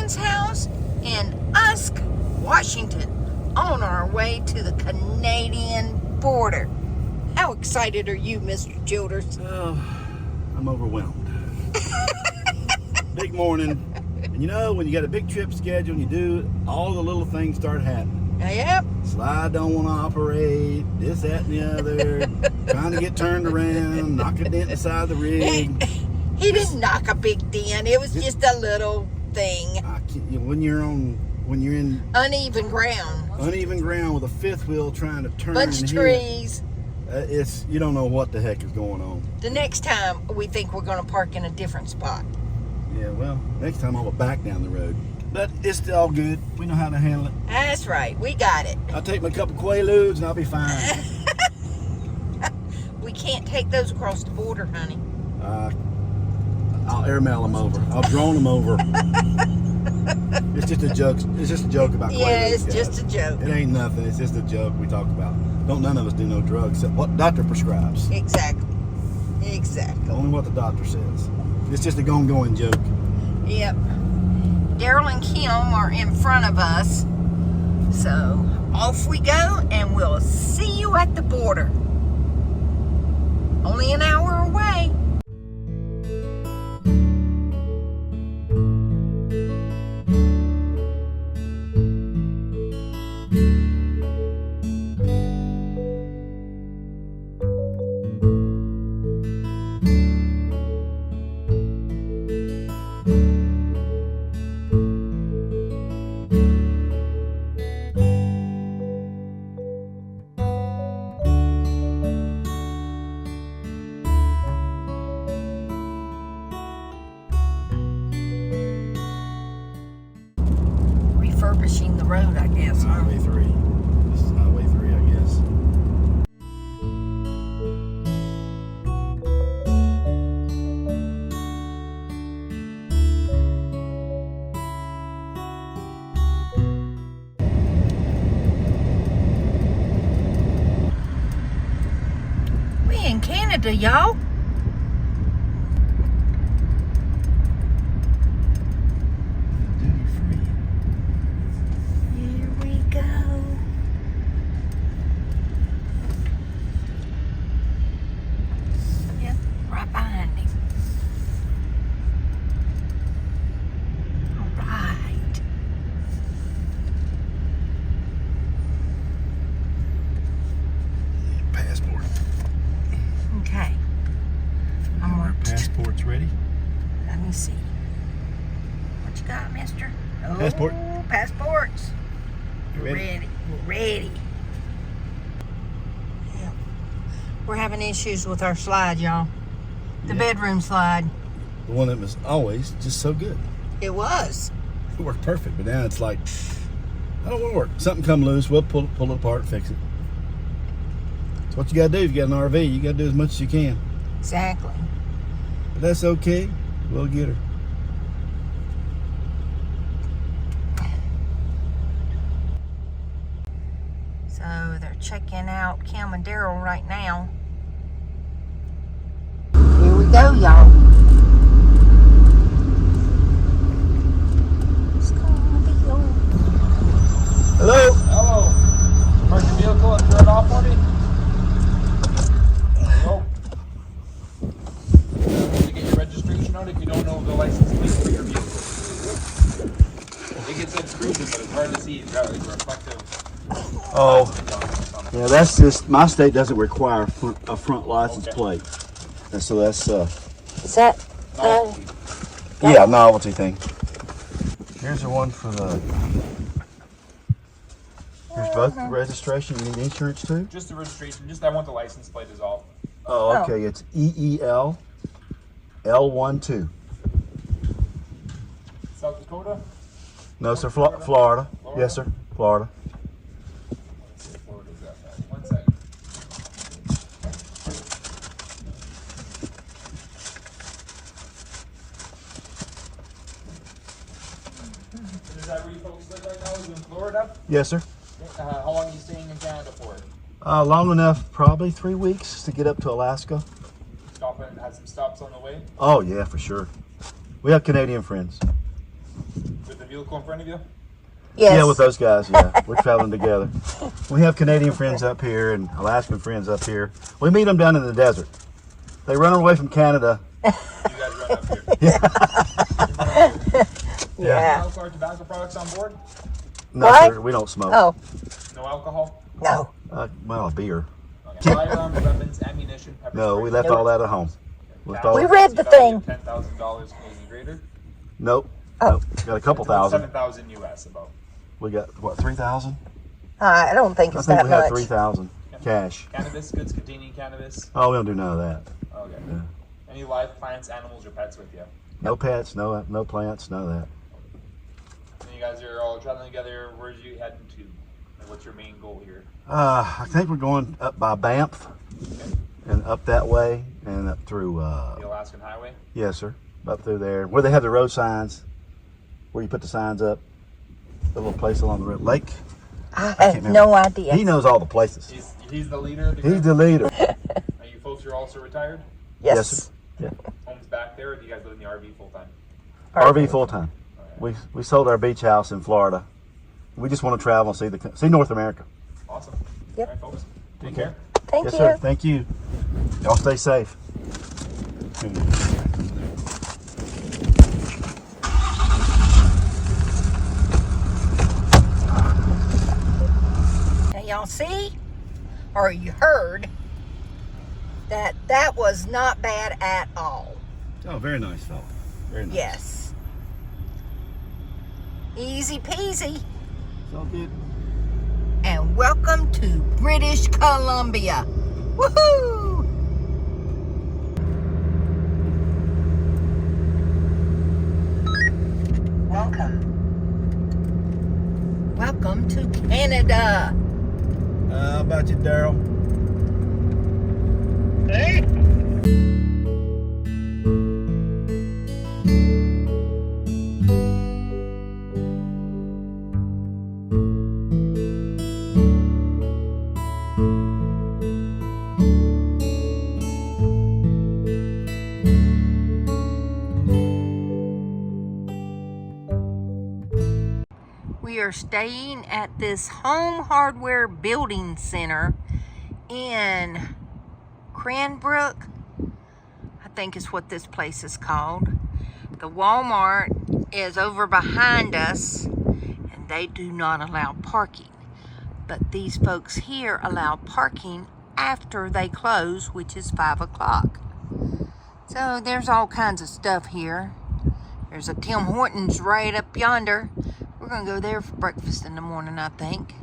friend's house in Usk, Washington, on our way to the Canadian border. How excited are you, Mr. Childers? Oh, I'm overwhelmed. Big morning. And you know, when you got a big trip scheduled and you do, all the little things start happening. Yep. Slide don't want to operate, this, that, and the other. Trying to get turned around, knock a dent in the side of the rig. He didn't knock a big dent. It was just a little thing. When you're in Uneven ground with a fifth wheel trying to turn. Bunch of trees. You don't know what the heck is going on. The next time we think we're going to park in a different spot. Yeah, well, next time I'll back down the road. But it's all good. We know how to handle it. That's right. We got it. I'll take my couple Quaaludes and I'll be fine. We can't take those across the border, honey. I'll airmail them over. I'll drone them over. It's just a joke. It's just a joke about Quaaludes. Yeah, it's guys. just a joke. It ain't nothing. It's just a joke we talk about. None of us do no drugs except what doctor prescribes. Exactly. Only what the doctor says. It's just a going joke. Yep. Daryl and Kim are in front of us. So off we go, and we'll see you at the border. Only an hour away. Refurbishing the road, I guess. Highway 3. This is Highway 3, I guess. We in Canada, y'all. Here we go. Yep, right behind him. All right. Passport. Okay. Our passport's ready. Let me see. What you got, mister? Oh, Passport. Passports. You ready? We're ready. Yep. We're having issues with our slide, y'all. The bedroom slide. The one that was always just so good. It was. It worked perfect, but now it's like, I don't want to work. Something come loose, we'll pull it apart and fix it. That's what you got to do if you got an RV. You got to do as much as you can. Exactly. But that's okay. We'll get her. So they're checking out Kim and Daryl right now. Here we go, y'all. It's gonna be over. Hello? Hello. Park your vehicle and turn it off for me. To get your registration on if you don't know the license plate for your vehicle. It gets in cruising, but it's hard to see. It's got like reflective. Oh, yeah, that's just, my state doesn't require a front license plate. And so that's, Is that yeah, novelty thing. Here's the one for the, here's both the registration. You need insurance too? Just the registration. Just I want the license plate is all. Oh, okay. It's EEL L12. South Dakota? No, sir. Florida. Yes, sir. Florida. Let's see if Florida's got that. 1 second. Is that where you folks live right now? Is it in Florida? Yes, sir. How long are you staying in Canada for? Long enough, probably 3 weeks to get up to Alaska. Stop and had some stops on the way? Oh, yeah, for sure. We have Canadian friends. With the vehicle in front of you? Yes. Yeah, with those guys, yeah. We're traveling together. We have Canadian friends up here and Alaskan friends up here. We meet them down in the desert. They run away from Canada. You guys run up here. Yeah. Alcohol or tobacco products on board? No, What? sir, we don't smoke. Oh, No alcohol? no. Well, beer. Okay. Firearms, weapons, ammunition, pepper No, spray. we left all that at home. Left all We that- read the thing. $10,000 Canadian greater. Nope. Oh. Nope. Got a couple thousand. 7,000 US about. We got, what, 3,000? I don't think I it's think that we had much. 3,000 cash. Cannabis, goods containing cannabis. Oh, we don't do none of that. Okay. Yeah. Any live plants, animals, or pets with you? No pets, no plants, none of that. And you guys are all traveling together. Where are you heading to? And what's your main goal here? I think we're going up by Banff Okay. and up that way and up through, The Alaskan Highway? yes, sir, up through there where they have the road signs, where you put the signs up, the little place along the road, lake. I can't have remember. no idea. He knows all the places. He's the leader of the He's group? the leader. Are you folks are also retired? Yes. sir. Yeah. Home's back there, or do you guys live in the RV full time? RV full time. We sold our beach house in Florida. We just want to travel and see North America. Awesome. Yep. All right, folks. Take Okay. care. Thank Yes, you. sir. Thank you. Y'all stay safe. Now y'all see, or you heard, that was not bad at all. Oh, very nice fella. Very nice. Yes. Easy peasy. It's all good. And welcome to British Columbia. Woohoo! Welcome to Canada. How about you, Daryl? We are staying at this home hardware building center in Cranbrook, I think is what this place is called. The Walmart is over behind us and they do not allow parking. But these folks here allow parking after they close, which is 5 o'clock. So there's all kinds of stuff here. There's a Tim Hortons right up yonder. We're gonna go there for breakfast in the morning, I think.